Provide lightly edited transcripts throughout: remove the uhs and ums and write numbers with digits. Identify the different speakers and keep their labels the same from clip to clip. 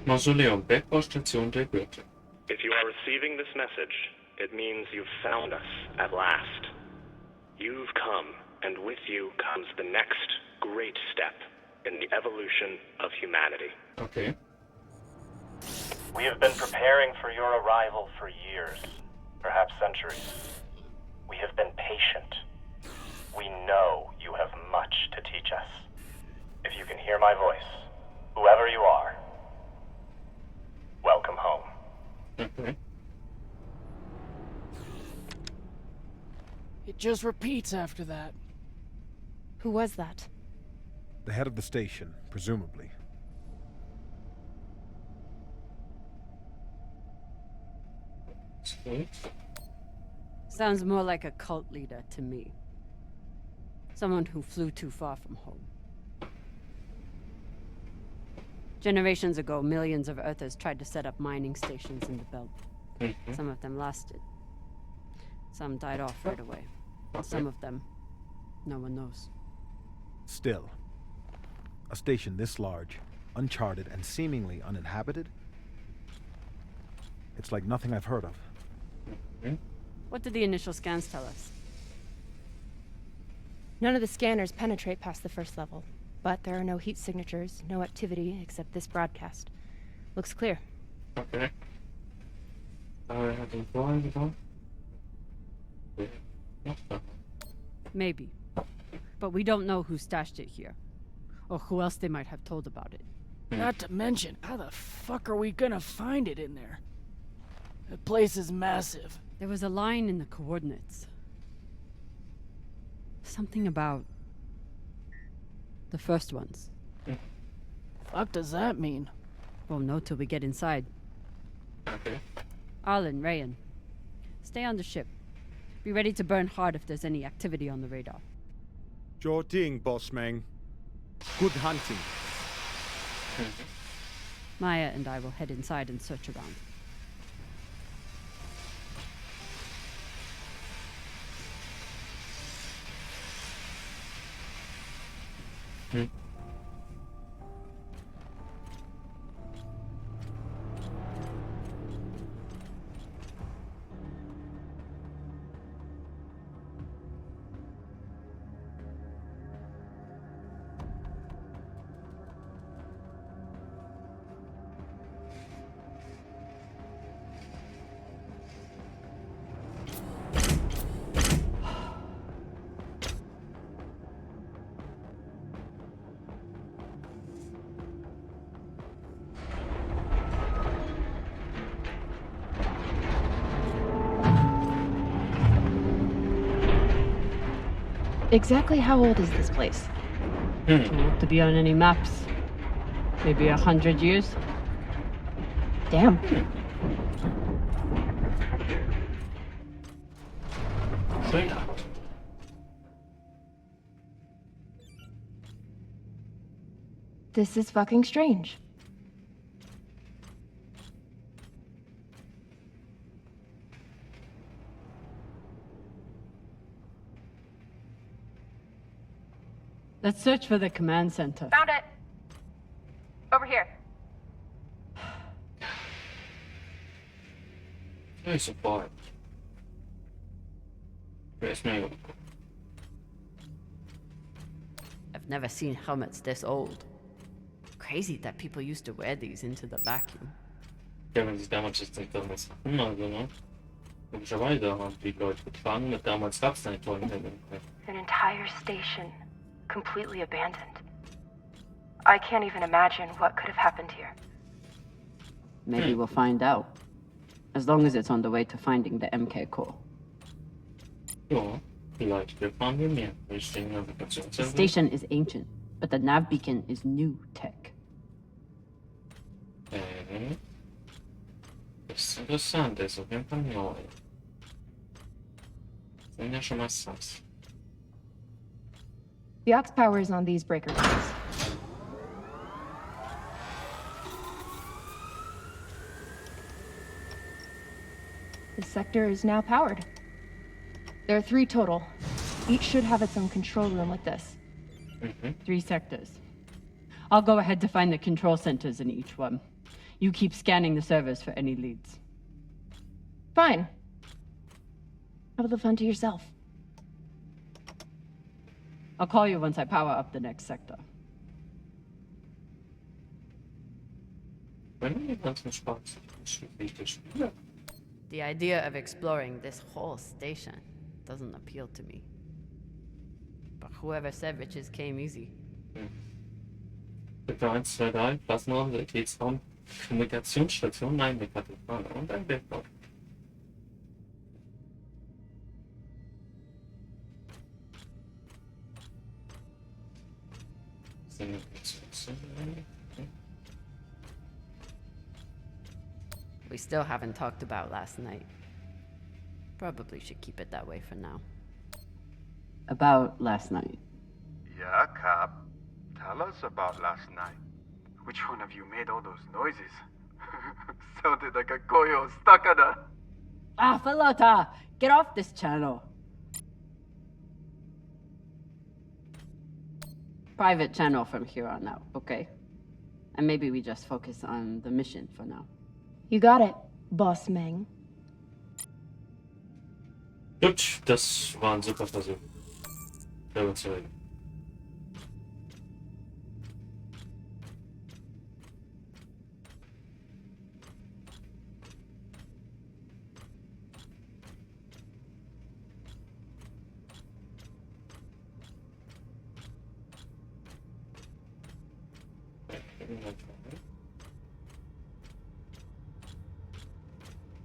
Speaker 1: Mausoleum, Bergbaustation der Götter.
Speaker 2: If you are receiving this message, it means you've found us at last. You've come, and with you comes the next great step in the evolution of humanity.
Speaker 1: Okay.
Speaker 2: We have been preparing for your arrival for years, perhaps centuries. We have been patient. We know you have much to teach us. If you can hear my voice, whoever you are, welcome home.
Speaker 1: Okay.
Speaker 3: It just repeats after that.
Speaker 4: Who was that?
Speaker 5: The head of the station, presumably.
Speaker 1: Sweet.
Speaker 6: Sounds more like a cult leader to me. Someone who flew too far from home. Generations ago, millions of Earthers tried to set up mining stations in the belt. Some of them lasted. Some died off right away. Some of them, no one knows.
Speaker 5: Still, a station this large, uncharted, and seemingly uninhabited? It's like nothing I've heard of.
Speaker 6: What did the initial scans tell us?
Speaker 4: None of the scanners penetrate past the first level, but there are no heat signatures, no activity except this broadcast. Looks clear.
Speaker 1: Okay. Den vorhin wieder.
Speaker 6: Maybe. But we don't know who stashed it here. Or who else they might have told about it.
Speaker 3: Not to mention, how the fuck are we gonna find it in there? The place is massive.
Speaker 6: There was a line in the coordinates. Something about the first ones.
Speaker 3: Fuck does that mean?
Speaker 6: Won't know till we get inside.
Speaker 1: Okay.
Speaker 6: Arlen, Rayan, stay on the ship. Be ready to burn hard if there's any activity on the radar.
Speaker 7: Sure thing, boss man. Good hunting.
Speaker 6: Maya and I will head inside and search around.
Speaker 4: Exactly how old is this place?
Speaker 6: Too old to be on any maps. Maybe 100 years?
Speaker 4: Damn.
Speaker 1: Sweetheart.
Speaker 4: This is fucking strange.
Speaker 6: Let's search for the command center.
Speaker 4: Found it! Over here.
Speaker 1: I survived. Where's my
Speaker 6: I've never seen helmets this old. Crazy that people used to wear these into the vacuum.
Speaker 1: Ja, wenn sie damals jetzt nicht damals hatten, also, ne? Logischerweise haben die Leute getragen, mit damals gab es keine tollen Helme.
Speaker 4: An entire station, completely abandoned. I can't even imagine what could have happened here.
Speaker 6: Maybe we'll find out. As long as it's on the way to finding the MK core.
Speaker 1: Ja, vielleicht erfahren wir mehr. Wir stehen in der
Speaker 6: The station is ancient, but the nav beacon is new tech.
Speaker 1: Das ist interessant, der ist auf jeden Fall neu. Das sind ja schon mal Sass.
Speaker 4: The aux power is on these breaker lines. This sector is now powered. There are 3 total. Each should have its own control room like this.
Speaker 6: 3 sectors. I'll go ahead to find the control centers in each one. You keep scanning the servers for any leads.
Speaker 4: Fine. Have the fun to yourself.
Speaker 6: I'll call you once I power up the next sector.
Speaker 1: Wenn ihr ganzen Spaß wichtig Spiele.
Speaker 6: The idea of exploring this whole station doesn't appeal to me. But whoever said riches came easy.
Speaker 1: Bitte 1, 2, 3, Klassenraum, Sanitätsraum, Kommunikationsstation, nein, wir hatten und ein Bergbau.
Speaker 6: We still haven't talked about last night. Probably should keep it that way for now. About last night.
Speaker 8: Yeah, Cap. Tell us about last night. Which one of you made all those noises? Sounded like a coyote stuck on a...
Speaker 6: Ah, Falota! Get off this channel! Private channel from here on out, okay? And maybe we just focus on the mission for now.
Speaker 4: You got it, Boss Meng.
Speaker 1: Gut, das war ein super Versuch. Darüber zu reden.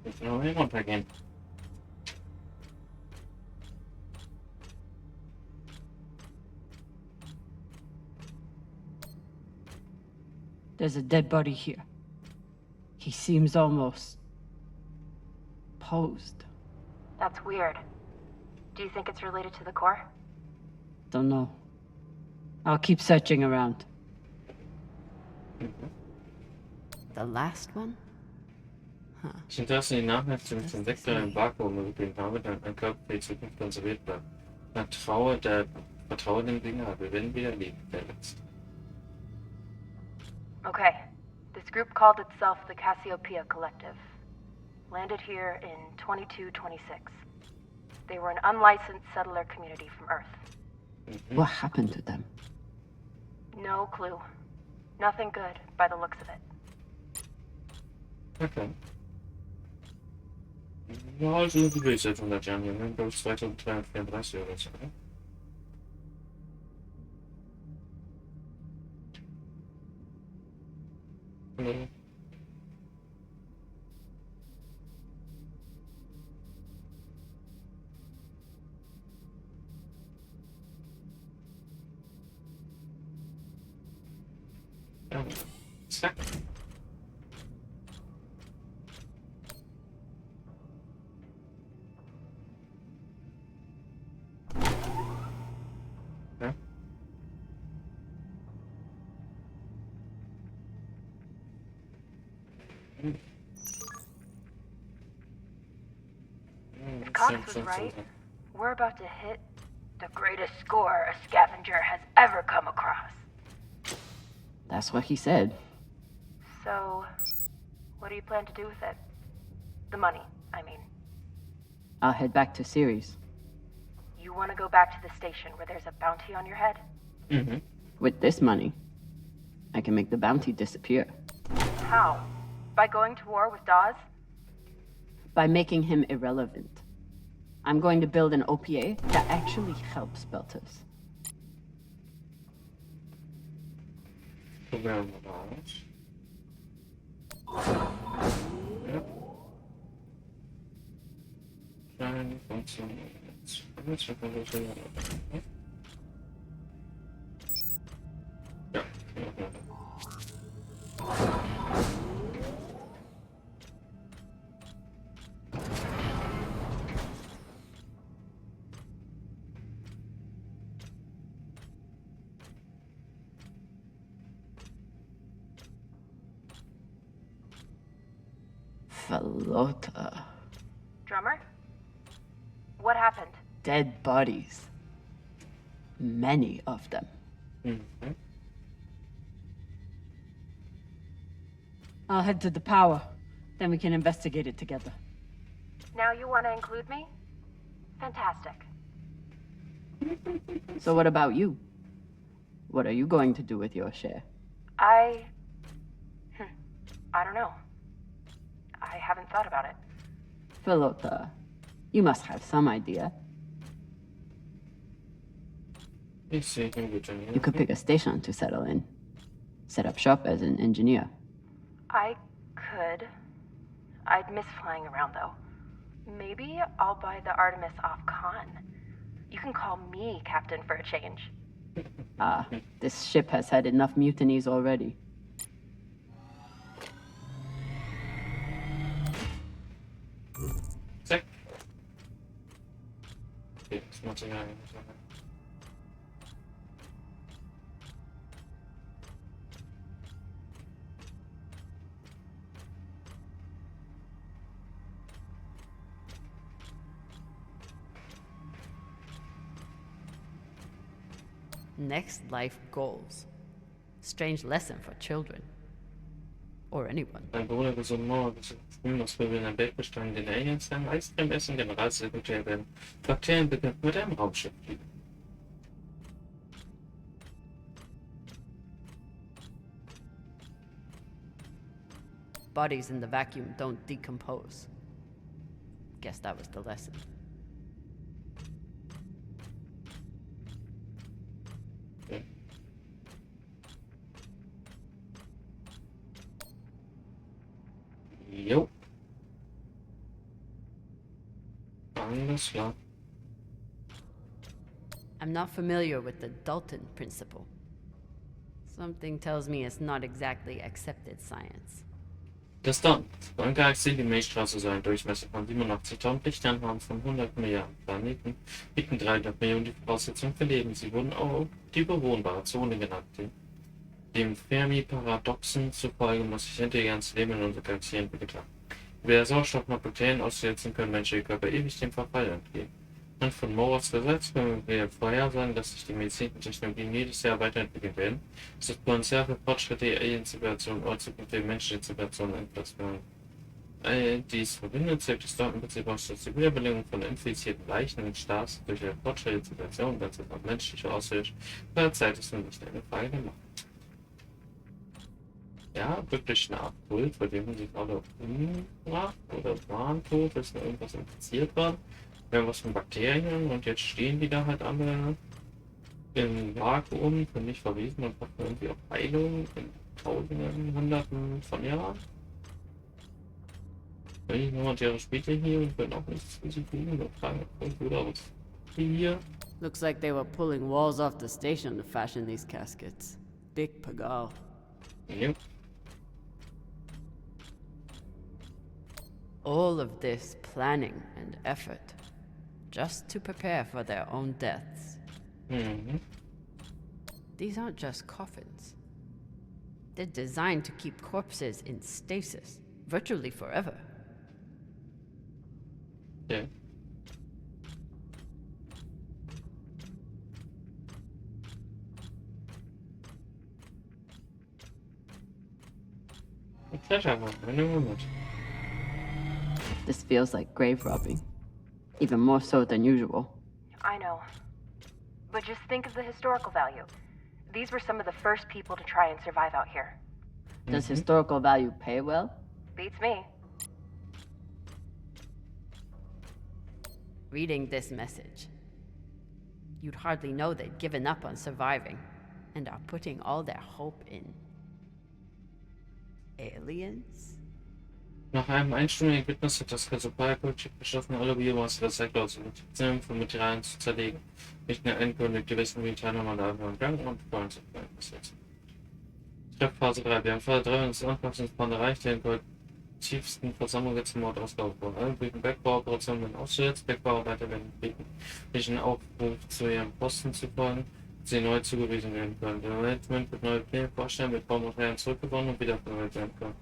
Speaker 1: Ich will noch hier runtergehen.
Speaker 6: There's a dead body here. He seems almost... posed.
Speaker 4: That's weird. Do you think it's related to the core?
Speaker 6: Don't know. I'll keep searching around. The last one?
Speaker 1: Ich hinterlasse die Nachhefte mit dem Sektor im Vakuum übrigens habe, dann ein Körper für die Zukunft konserviert bleibt. Vertraue dem Dinger, wir werden wieder leben, verletzt.
Speaker 4: Okay. This group called itself the Cassiopeia Collective. Landed here in 2226. They were an unlicensed settler community from Earth.
Speaker 6: What happened to them?
Speaker 4: No clue. Nothing good, by the looks of it.
Speaker 1: Okay. Ja, also die will ich seit 100 Jahren hier, ne? Glaube ich 2334 oder so, ne? Hallo. Ja, zack. Ja.
Speaker 4: If Cox was right, we're about to hit the greatest score a scavenger has ever come across.
Speaker 6: That's what he said.
Speaker 4: So, what do you plan to do with it? The money, I mean.
Speaker 6: I'll head back to Ceres.
Speaker 4: You want to go back to the station where there's a bounty on your head?
Speaker 1: Mm-hmm.
Speaker 6: With this money, I can make the bounty disappear.
Speaker 4: How? By going to war with Dawes?
Speaker 6: By making him irrelevant. I'm going to build an OPA that actually helps Belters.
Speaker 1: Probieren wir mal aus. Ja. Kleine Funktion. Jetzt wird man das wieder. Ja.
Speaker 6: Falota.
Speaker 4: Drummer? What happened?
Speaker 6: Dead bodies. Many of them.
Speaker 1: Mhm.
Speaker 6: I'll head to the power. Then we can investigate it together.
Speaker 4: Now you want to include me? Fantastic.
Speaker 6: So what about you? What are you going to do with your share?
Speaker 4: I don't know. I haven't thought about it.
Speaker 6: Philota, you must have some idea.
Speaker 1: Ich sehe ihn gut an.
Speaker 6: You could pick a station to settle in. Set up shop as an engineer.
Speaker 4: I could. I'd miss flying around, though. Maybe I'll buy the Artemis off Khan. You can call me captain for a change.
Speaker 6: Ah, this ship has had enough mutinies already.
Speaker 1: Zack. Okay, das Material.
Speaker 6: Next life goals. Strange lesson for children. Or anyone.
Speaker 1: Mein Bruder gesund morgens dass wir in der Bergbaustation den Aliens einen Eiscreme essen, Generalsekretär werden. Bakterien beginnt mit einem Raumschiff fliegen.
Speaker 6: Bodies in the vacuum don't decompose. Guess that was the lesson.
Speaker 1: Okay. Jo. Alles klar.
Speaker 6: I'm not familiar with the Dalton principle. Something tells me it's not exactly accepted science.
Speaker 1: Das dann. Eine Galaxie, die Milchstraße soll einen Durchmesser von 87.000 Lichtjahren haben von 100 Milliarden Planeten, bieten 300 Millionen die Voraussetzungen für Leben. Sie wurden auch die bewohnbare Zone genannt. Dem Fermi-Paradoxen zufolge muss sich intelligentes Leben in unserer Galaxie entwickelt haben. Über der Sauerstoff noch Bakterien auszusetzen, können menschliche Körper ewig dem Verfall entgehen. Und von Moores Gesetz können wir vorhersagen, dass sich die medizinischen Technologien jedes Jahr weiterentwickeln werden. Das Potenzial für Fortschritte, Alien-Zivilisationen oder zukünftige menschliche Zivilisationen endlos werden. All dies verbindet sich das Datenprinzip aus der Wiederbelebung von infizierten Leichen und Stars durch eine fortschrittliche Zivilisation, wenn es auf menschliche auslöst, bei der Zeit ist nun nicht eine Frage der Macht. Ja, wirklich eine Art Kult, bei dem man sich alle umgebracht oder waren tot, dass nur irgendwas infiziert war. Wir haben was von Bakterien und jetzt stehen die da halt alle im Vakuum, können nicht verwesen und brauchen irgendwie auch Heilung in Tausenden, Hunderten von Jahren. Wenn ich 100 Jahre später hier und bin auch nichts für sie tun und fragen, ob gut aus. Hier.
Speaker 6: Looks like they were pulling walls off the station to fashion these caskets. Big Pagal.
Speaker 1: Yep.
Speaker 6: All of this planning and effort, just to prepare for their own deaths. These aren't just coffins. They're designed to keep corpses in stasis, virtually forever.
Speaker 1: Yeah.
Speaker 6: This feels like grave robbing. Even more so than usual.
Speaker 4: I know. But just think of the historical value. These were some of the first people to try and survive out here.
Speaker 6: Does historical value pay well?
Speaker 4: Beats me.
Speaker 6: Reading this message, you'd hardly know they'd given up on surviving and are putting all their hope in aliens?
Speaker 1: Nach einem einstündigen Ergebnis hat das Supply-Projekt beschlossen, alle Biomasse der Sektor zu Beziehungen von Materialien zu zerlegen. Nicht nur endgültig die Wissen wie Teilnehmer im Gang und Freunde zu einsetzen. Phase 3. Wir haben Phase 3 und das Anpassungsplan erreicht, den tiefsten Versammlung jetzt im Ort ausgebaut. Alle bieten Bergbauoperationen werden ausgesetzt, Bergbauarbeiter werden gebeten, welchen Aufruf zu ihrem Posten zu folgen, sie neu zugewiesen werden können. Der Management wird neue Pläne vorstellen, mit Baumaterialien zurückgewonnen und wiederverwendet werden können.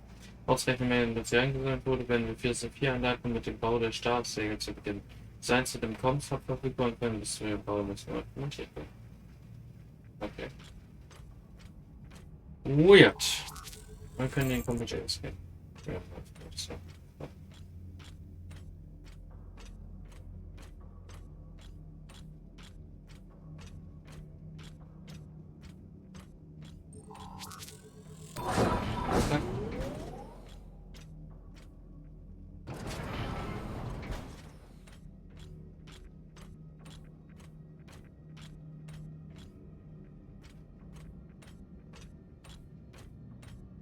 Speaker 1: Ausreichend mehr Industrie eingesammelt wurde, werden wir 4 einleiten, mit dem Bau der Staatssegel zu beginnen. Sein zu dem Comms-Hub verfügbar und können bis zu ihrem Bau müssen wir montiert werden. Okay. Weird. Man können den Computer escape. Ja, so.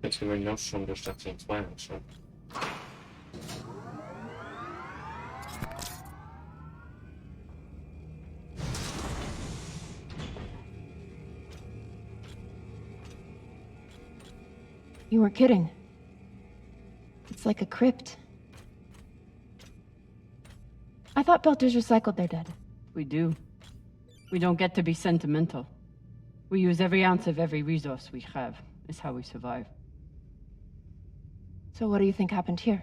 Speaker 1: Jetzt können wir auch schon der Station 2 anschauen.
Speaker 4: You weren't kidding. It's like a crypt. I thought Belters recycled their dead.
Speaker 6: We do. We don't get to be sentimental. We use every ounce of every resource we have. It's how we survive.
Speaker 4: So what do you think happened here?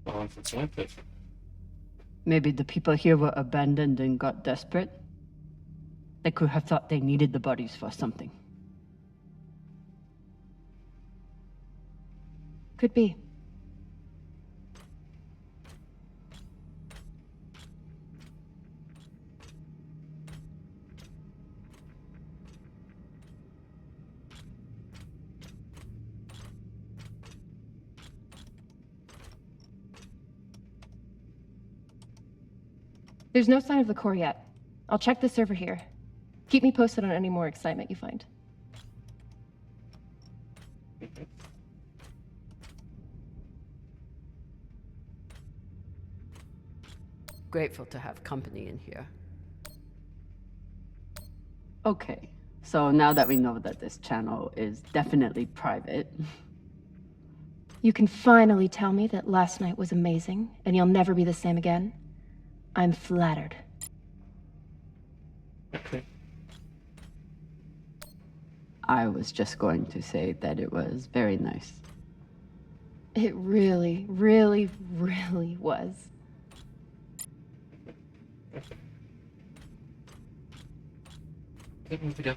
Speaker 1: Warum verzweifelt?
Speaker 6: Maybe the people here were abandoned and got desperate. They could have thought they needed the bodies for something.
Speaker 4: Could be. There's no sign of the core yet. I'll check the server here. Keep me posted on any more excitement you find.
Speaker 6: Grateful to have company in here. Okay, so now that we know that this channel is definitely private...
Speaker 4: You can finally tell me that last night was amazing, and you'll never be the same again. I'm flattered.
Speaker 1: Okay.
Speaker 6: I was just going to say that it was very nice.
Speaker 4: It really, really, really was.
Speaker 1: Wieder.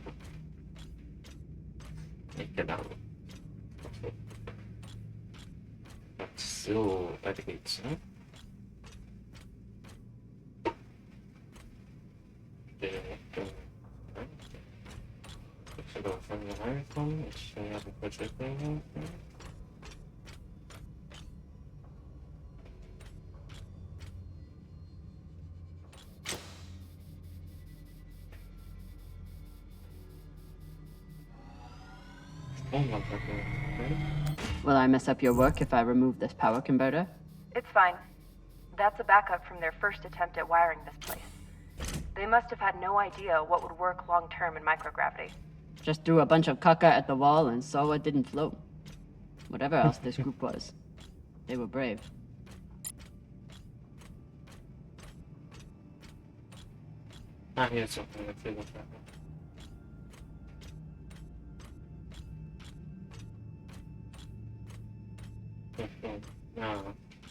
Speaker 1: Genau. So, weiter geht's. Ne? Ich soll auch von hier reinkommen. Ich habe kurz weggegangen.
Speaker 6: Will I mess up your work if I remove this power converter?
Speaker 4: It's fine. That's a backup from their first attempt at wiring this place. They must have had no idea what would work long-term in microgravity.
Speaker 6: Just threw a bunch of caca at the wall and saw it didn't float. Whatever else this group was. They were brave.
Speaker 1: Ah, hier ist auch eine Fehlerfrage. Ja,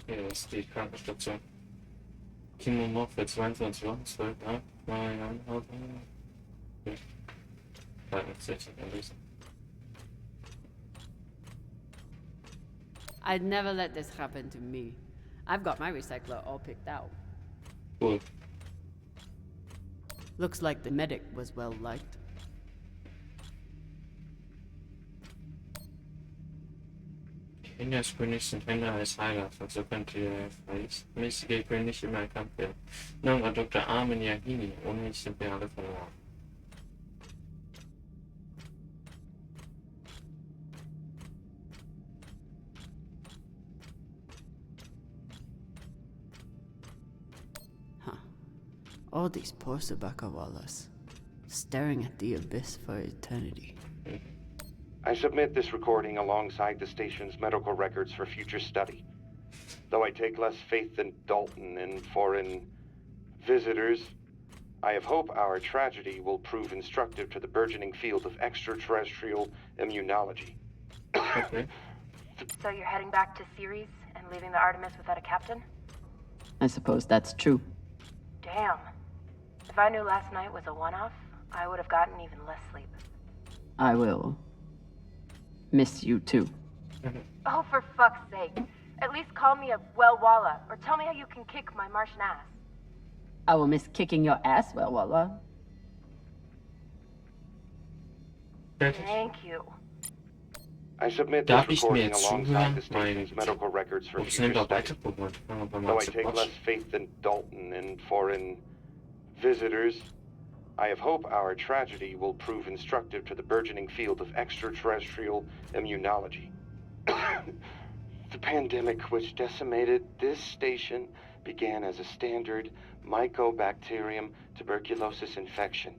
Speaker 1: hier ist die Krankenstation. Kino noch für 22 Uhr, 12 Uhr, mal anhalten. Ja, 60 anlesen.
Speaker 6: I'd never let this happen to me. I've got my recycler all picked out.
Speaker 1: Cool.
Speaker 6: Looks like the medic was well liked.
Speaker 1: Kinder des Königs sind Hände als Heiler, also könnte der verhältnismäßige König immer erkannt werden. Nun war Dr. Armin Yahini, ohne mich sind wir alle verloren.
Speaker 6: All these poor Sabakawalas, staring at the abyss for eternity.
Speaker 9: I submit this recording alongside the station's medical records for future study. Though I take less faith than Dalton in foreign visitors, I have hope our tragedy will prove instructive to the burgeoning field of extraterrestrial immunology.
Speaker 1: Okay.
Speaker 4: So you're heading back to Ceres and leaving the Artemis without a captain?
Speaker 6: I suppose that's true.
Speaker 4: Damn. If I knew last night was a one-off, I would have gotten even less sleep.
Speaker 6: I will Miss you too.
Speaker 4: Oh, for fuck's sake. At least call me a well-walla, or tell me how you can kick my Martian ass.
Speaker 6: I will miss kicking your ass, well, Walla.
Speaker 4: Thank you.
Speaker 9: I submit
Speaker 1: Darf
Speaker 9: this
Speaker 1: ich mir
Speaker 9: recording
Speaker 1: jetzt
Speaker 9: alongside the
Speaker 1: zuhören? Meine
Speaker 9: station's
Speaker 1: Güte.
Speaker 9: medical records for
Speaker 1: Oh, es
Speaker 9: future
Speaker 1: nimmt auch
Speaker 9: study.
Speaker 1: weiter. Guck mal, fangen wir mal
Speaker 9: Though
Speaker 1: an
Speaker 9: I
Speaker 1: zu
Speaker 9: take less
Speaker 1: quatschen.
Speaker 9: faith in Dalton and foreign visitors, I have hope our tragedy will prove instructive to the burgeoning field of extraterrestrial immunology. The pandemic which decimated this station began as a standard Mycobacterium tuberculosis infection.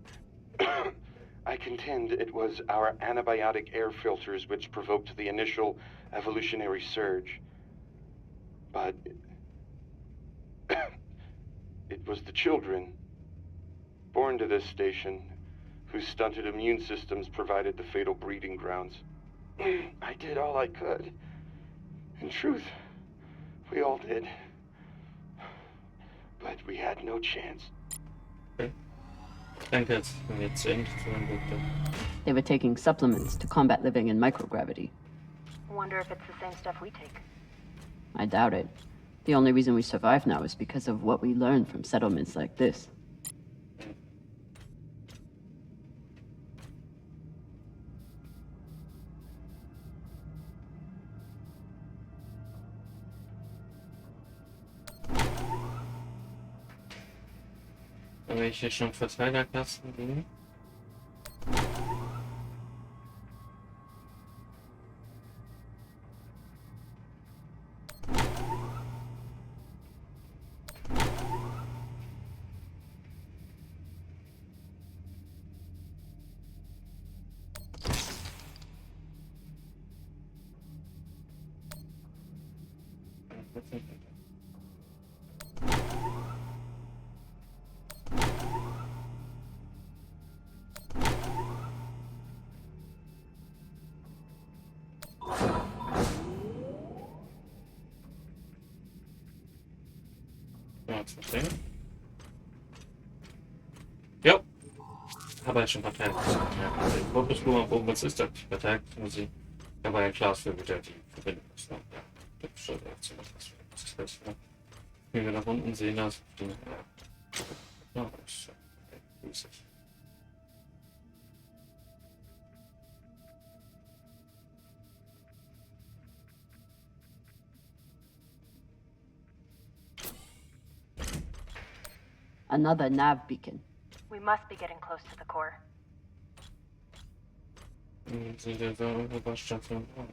Speaker 9: I contend it was our antibiotic air filters which provoked the initial evolutionary surge. But it was the children born to this station whose stunted immune systems provided the fatal breeding grounds. I did all I could. In truth, we all did. But we had no chance.
Speaker 1: Okay. Danke, jetzt zu Ende zu hören, bitte.
Speaker 6: They were taking supplements to combat living in microgravity.
Speaker 4: Wonder if it's the same stuff we take.
Speaker 6: I doubt it. The only reason we survive now is because of what we learned from settlements like this.
Speaker 1: Welche schon Verteilerklassen liegen? Ja, aber jetzt schon verteilt. Ja, den Fokusblumen oben, was ist das? Verteilt muss ich. Da war ja klar, für wieder die Verbindung ist. Ja, das ist schon echt was ist das? Ja. Wie wir nach unten sehen, das. Ja, das ist gruselig.
Speaker 6: Another nav beacon.
Speaker 4: We must be getting close to the core.
Speaker 1: Sieht ja so eine Bergbaustation aus.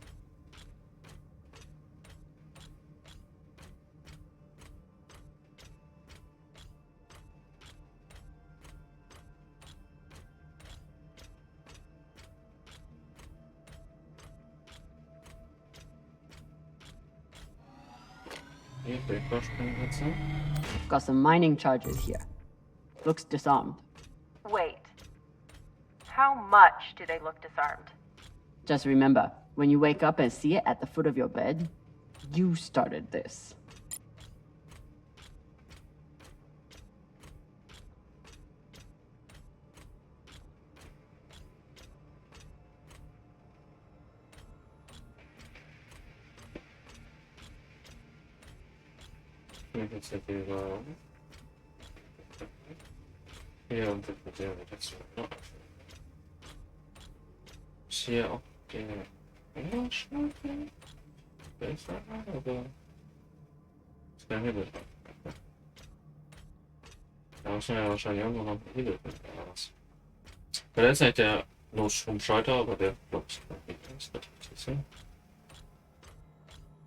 Speaker 1: Hier, Bergbaustation.
Speaker 6: Got some mining charges here. Looks disarmed.
Speaker 4: Wait. How much do they look disarmed?
Speaker 6: Just remember, when you wake up and see it at the foot of your bed, you started this.
Speaker 1: Jetzt hat die über. Hier und das mit der Rotation. Ist hier auch der Unterschneider? Besser, aber. Ist kein Hebel. Da muss man ja wahrscheinlich irgendwo noch einen Hebel finden, oder was? Weil da ist halt der Notstromschalter, aber der glaube ich das wird sein.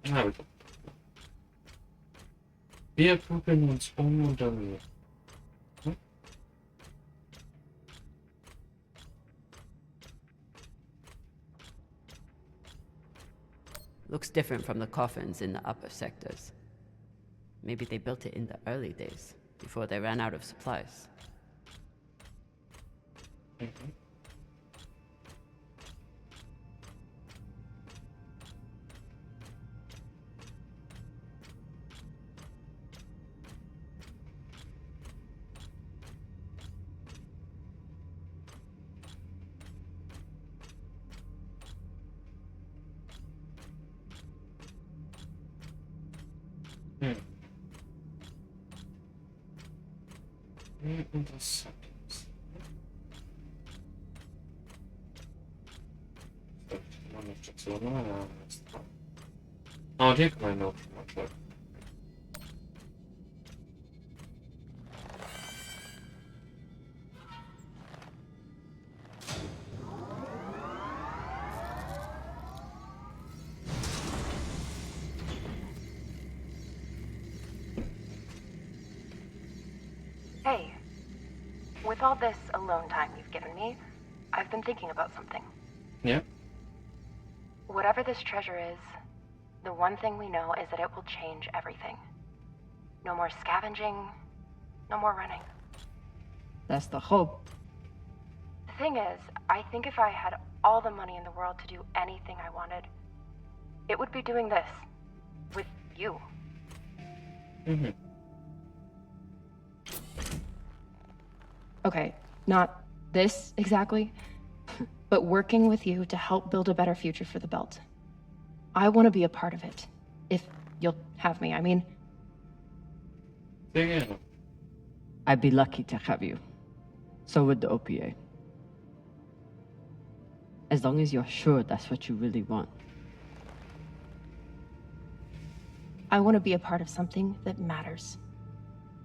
Speaker 1: Ja, bitte. Wir gucken uns um und dann.
Speaker 6: Looks different from the coffins in the upper sectors. Maybe they built it in the early days, before they ran out of supplies.
Speaker 1: Mhm. Interessant. Station, ja. Oh, hier kann man noch mal.
Speaker 4: Hey, with all this alone time you've given me, I've been thinking about something.
Speaker 1: Yeah.
Speaker 4: Whatever this treasure is, the one thing we know is that it will change everything. No more scavenging, no more running.
Speaker 6: That's the hope.
Speaker 4: The thing is, I think if I had all the money in the world to do anything I wanted, it would be doing this. With you.
Speaker 1: Mm-hmm.
Speaker 4: Okay, not this exactly, but working with you to help build a better future for the Belt. I want to be a part of it. If you'll have me, I mean.
Speaker 1: Yeah.
Speaker 10: I'd be lucky to have you. So would the OPA. As long as you're sure that's what you really want.
Speaker 4: I want to be a part of something that matters.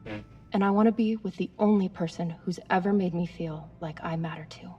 Speaker 1: Yeah.
Speaker 4: And I want to be with the only person who's ever made me feel like I matter too.